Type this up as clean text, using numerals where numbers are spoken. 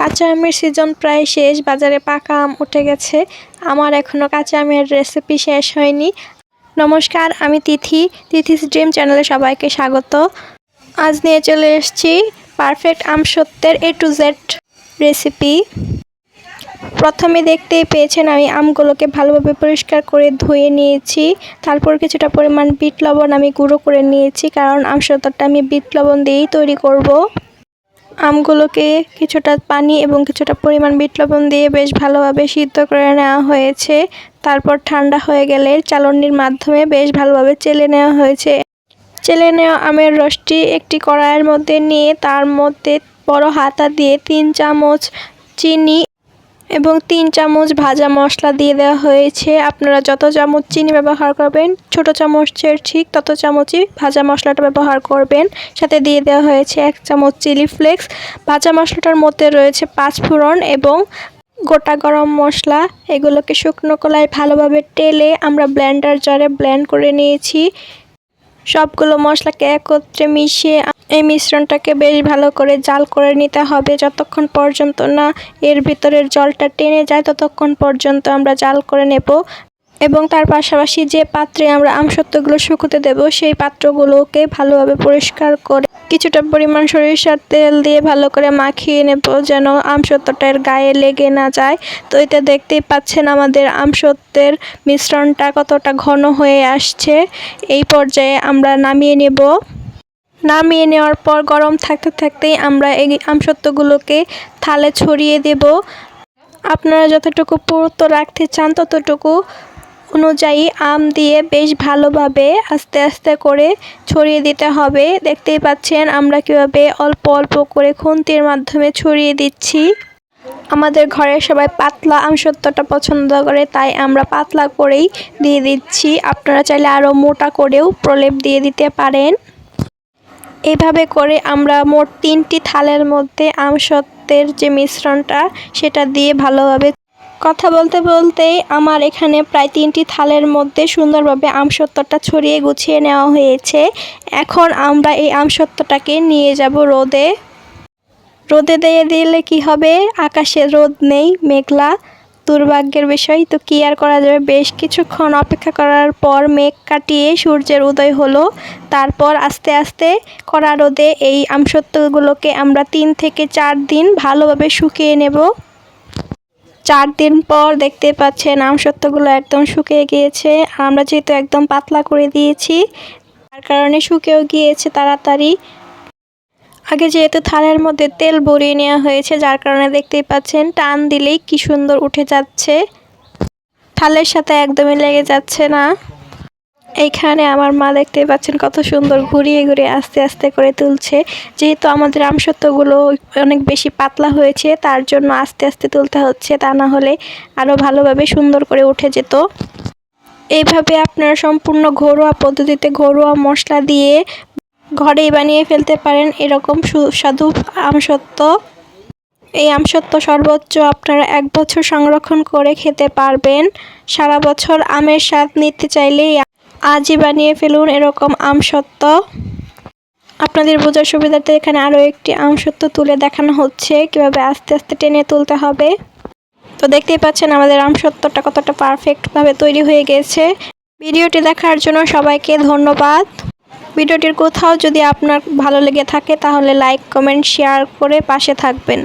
কাঁচা আমের সিজন প্রায় শেষ, বাজারে পাকা আম উঠে গেছে। আমার এখনও কাঁচা আমের রেসিপি শেষ হয়নি। নমস্কার, আমি তিথিস ড্রিম চ্যানেলে সবাইকে স্বাগত। আজ নিয়ে চলে এসেছি পারফেক্ট আমসত্ত্বের A to Z রেসিপি। প্রথমে দেখতেই পেয়েছেন আমি আমগুলোকে ভালোভাবে পরিষ্কার করে ধুয়ে নিয়েছি। তারপর কিছুটা পরিমাণ বিট লবণ আমি গুঁড়ো করে নিয়েছি, কারণ আমসত্ত্বটা আমি বিট লবণ দিয়েই তৈরি করব। আমগুলোকে কিছুটা পানি এবং কিছুটা পরিমাণ বিট লবণ দিয়ে বেশ ভালোভাবে সিদ্ধ করে নেওয়া হয়েছে। তারপর ঠান্ডা হয়ে গেলে চালনির মাধ্যমে বেশ ভালোভাবে চেলে নেওয়া হয়েছে। চেলে নেওয়া আমের রসটি একটি কড়াইয়ের মধ্যে নিয়ে তার মধ্যে বড় হাতা দিয়ে 3 চামচ চিনি এবং 3 চামচ ভাজা মশলা দিয়ে দেওয়া হয়েছে। আপনারা যত চামচ চিনি ব্যবহার করবেন, ছোট চামচের ঠিক তত চামচই ভাজা মশলাটা ব্যবহার করবেন। সাথে দিয়ে দেওয়া হয়েছে 1 চামচ চিলি ফ্লেক্স। ভাজা মশলাটার মধ্যে রয়েছে 5 ফোড়ন এবং গোটা গরম মশলা। এগুলোকে শুকনো কড়াইয়ে ভালোভাবে টেলে আমরা ব্লেন্ডার জারে ব্লেন্ড করে নিয়েছি। সবগুলো মশলাকে একত্রে মিশিয়ে এই মিশ্রণটাকে বেশ ভালো করে জাল করে নিতে হবে। যতক্ষণ পর্যন্ত না এর ভিতরের জলটা টেনে যায় ততক্ষণ পর্যন্ত আমরা জাল করে নেব। এবং তার পাশাপাশি যে পাত্রে আমরা আমসত্ত্বগুলো শুকোতে দেব, সেই পাত্রগুলোকে ভালোভাবে পরিষ্কার করে কিছুটা পরিমাণ সরিষার তেল দিয়ে ভালো করে মাখিয়ে নেব, যেন আমসত্ত্বটা এর গায়ে লেগে না যায়। তো এটা দেখতেই পাচ্ছেন আমাদের আমসত্ত্বের মিশ্রণটা কতটা ঘন হয়ে আসছে। এই পর্যায়ে আমরা নামিয়ে নেব। নামিয়ে নেওয়ার পর গরম থাকতে থাকতেই আমরা এই আমসত্ত্বগুলোকে থালে ছড়িয়ে দেব। আপনারা যতটুকু পুরুত্ব রাখতে চান ততটুকু অনুযায়ী আম দিয়ে বেশ ভালোভাবে আস্তে আস্তে করে ছড়িয়ে দিতে হবে। দেখতেই পাচ্ছেন আমরা কিভাবে অল্প অল্প করে খুন্তির মাধ্যমে ছড়িয়ে দিচ্ছি। আমাদের ঘরের সবাই পাতলা আমসত্ত্বটা পছন্দ করে, তাই আমরা পাতলা করেই দিয়ে দিচ্ছি। আপনারা চাইলে আরও মোটা করেও প্রলেপ দিয়ে দিতে পারেন। এভাবে করে আমরা মোট 3টি থালের মধ্যে আমসত্ত্বের যে মিশ্রণটা সেটা দিয়ে ভালোভাবে কথা বলতে বলতেই আমার এখানে প্রায় 3টি থালের মধ্যে সুন্দরভাবে আমসত্ত্বটা ছড়িয়ে গুছিয়ে নেওয়া হয়েছে। এখন আমরা এই আমসত্ত্বটাকে নিয়ে যাব রোদে। রোদে দিয়ে দিলে কি হবে, আকাশে রোদ নেই, মেঘলা, দুর্ভাগ্যের বিষয়। তো কি আর করা যাবে, বেশ কিছুক্ষণ অপেক্ষা করার পর মেঘ কাটিয়ে সূর্যের উদয় হলো। তারপর আস্তে আস্তে কড়া রোদে এই আমসত্ত্বগুলোকে আমরা 3 থেকে 4 দিন ভালোভাবে শুকিয়ে নেব। 4 দিন পর দেখতে পাচ্ছেন আমসত্ত্বগুলো একদম শুকিয়ে গিয়েছে। আমরা যেহেতু একদম পাতলা করে দিয়েছি, তার কারণে শুকিয়েও গিয়েছে তাড়াতাড়ি। আগে যেহেতু থালের মধ্যে তেল ভরিয়ে নেওয়া হয়েছে, যার কারণে দেখতেই পাচ্ছেন টান দিলেই কি সুন্দর উঠে যাচ্ছে, থালের সাথে একদমই লেগে যাচ্ছে না। এইখানে আমার মা দেখতেই পাচ্ছেন কত সুন্দর ঘুরিয়ে ঘুরিয়ে আস্তে আস্তে করে তুলছে। যেহেতু আমাদের আমসত্ত্বগুলো অনেক বেশি পাতলা হয়েছে, তার জন্য আস্তে আস্তে তুলতে হচ্ছে, তা না হলে আরও ভালোভাবে সুন্দর করে উঠে যেত। এইভাবে আপনারা সম্পূর্ণ ঘরোয়া পদ্ধতিতে ঘরোয়া মশলা দিয়ে ঘরেই বানিয়ে ফেলতে পারেন এরকম সুস্বাদু আমসত্ত্ব। এই আমসত্ত্ব সর্বোচ্চ আপনারা 1 বছর সংরক্ষণ করে খেতে পারবেন। সারা বছর আমের স্বাদ নিতে চাইলেই আজই বানিয়ে ফেলুন এরকম আমসত্ত্ব। আপনাদের বোঝার সুবিধার্থে এখানে আরও একটি আমসত্ত্ব তুলে দেখানো হচ্ছে কিভাবে আস্তে আস্তে টেনে তুলতে হবে। তো দেখতেই পাচ্ছেন আমাদের আমসত্ত্বটা কতটা পারফেক্টভাবে তৈরি হয়ে গেছে। ভিডিওটি দেখার জন্য সবাইকে ধন্যবাদ। ভিডিওটির কোথাও যদি আপনার ভালো লেগে থাকে তাহলে লাইক, কমেন্ট, শেয়ার করে পাশে থাকবেন।